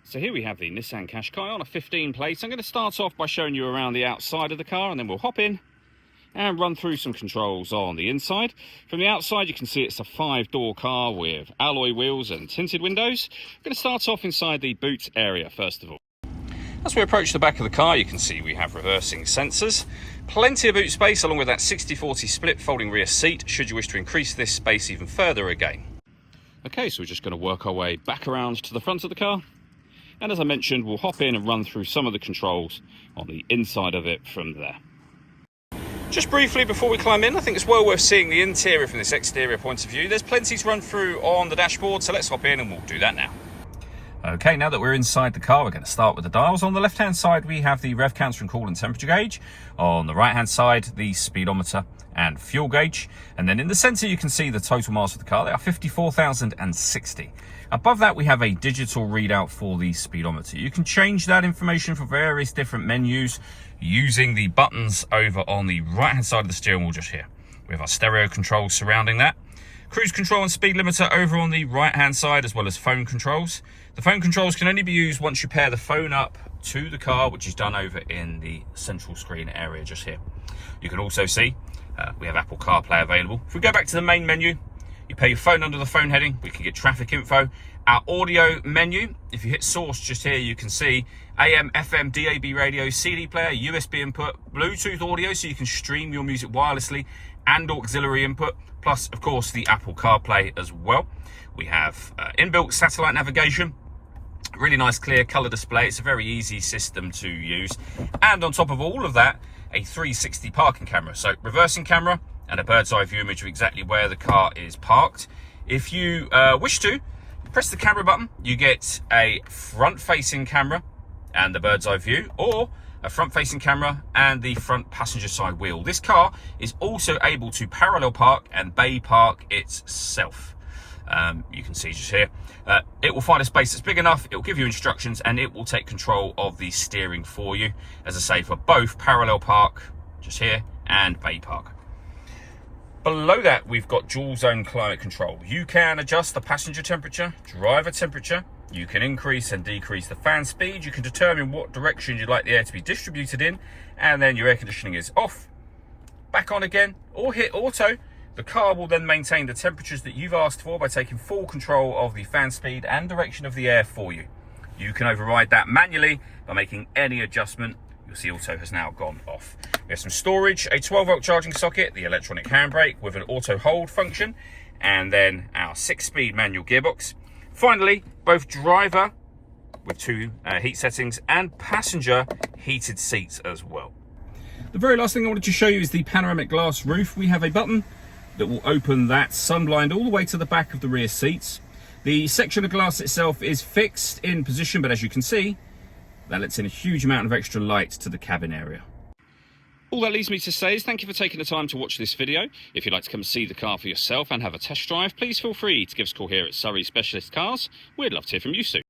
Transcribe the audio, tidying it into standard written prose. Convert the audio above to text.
So here we have the Nissan Qashqai on a 15 plate. I'm going to start off by showing you around the outside of the car, and then we'll hop in and run through some controls on the inside. From the outside you can see it's a 5-door car with alloy wheels and tinted windows. I'm going to start off inside the boot area first of all. As we approach the back of the car, you can see we have reversing sensors, plenty of boot space along with that 60/40 split folding rear seat should you wish to increase this space even further again. Okay, so we're just going to work our way back around to the front of the car. And as I mentioned, we'll hop in and run through some of the controls on the inside of it from there. Just briefly before we climb in, I think it's well worth seeing the interior from this exterior point of view. There's plenty to run through on the dashboard, so let's hop in and we'll do that now. Okay, now that we're inside the car, we're going to start with the dials. On the left-hand side, we have the rev counter and coolant temperature gauge. On the right-hand side, the speedometer and fuel gauge. And then in the center, you can see the total miles of the car. They are 54,060. Above that, we have a digital readout for the speedometer. You can change that information for various different menus using the buttons over on the right-hand side of the steering wheel just here. We have our stereo controls surrounding that. Cruise control and speed limiter over on the right-hand side, as well as phone controls. The phone controls can only be used once you pair the phone up to the car, which is done over in the central screen area just here. You can also see we have Apple CarPlay available. If we go back to the main menu, you pair your phone under the phone heading, we can get traffic info. Our audio menu, if you hit source just here, you can see AM, FM, DAB radio, CD player, USB input, Bluetooth audio, so you can stream your music wirelessly, and auxiliary input, plus of course the Apple CarPlay as well. We have inbuilt satellite navigation, really nice clear color display. It's a very easy system to use, and on top of all of that, a 360 parking camera, so reversing camera and a bird's eye view image of exactly where the car is parked. If you wish to press the camera button, you get a front facing camera and the bird's eye view, or a front facing camera and the front passenger side wheel. This car is also able to parallel park and bay park itself. You can see just here, it will find a space that's big enough, it will give you instructions, and it will take control of the steering for you, as I say, for both parallel park just here and bay park. Below that, we've got dual zone climate control. You can adjust the passenger temperature, driver temperature. You can increase and decrease the fan speed. You can determine what direction you'd like the air to be distributed in. And then your air conditioning is off, back on again, or hit auto. The car will then maintain the temperatures that you've asked for by taking full control of the fan speed and direction of the air for you. You can override that manually by making any adjustment. You'll see auto has now gone off. We have some storage, a 12-volt charging socket, the electronic handbrake with an auto hold function, and then our 6-speed manual gearbox. Finally, both driver with 2 heat settings and passenger heated seats as well. The very last thing I wanted to show you is the panoramic glass roof. We have a button that will open that sunblind all the way to the back of the rear seats. The section of glass itself is fixed in position, but as you can see, that lets in a huge amount of extra light to the cabin area. All that leaves me to say is thank you for taking the time to watch this video. If you'd like to come and see the car for yourself and have a test drive, please feel free to give us a call here at Surrey Specialist Cars. We'd love to hear from you soon.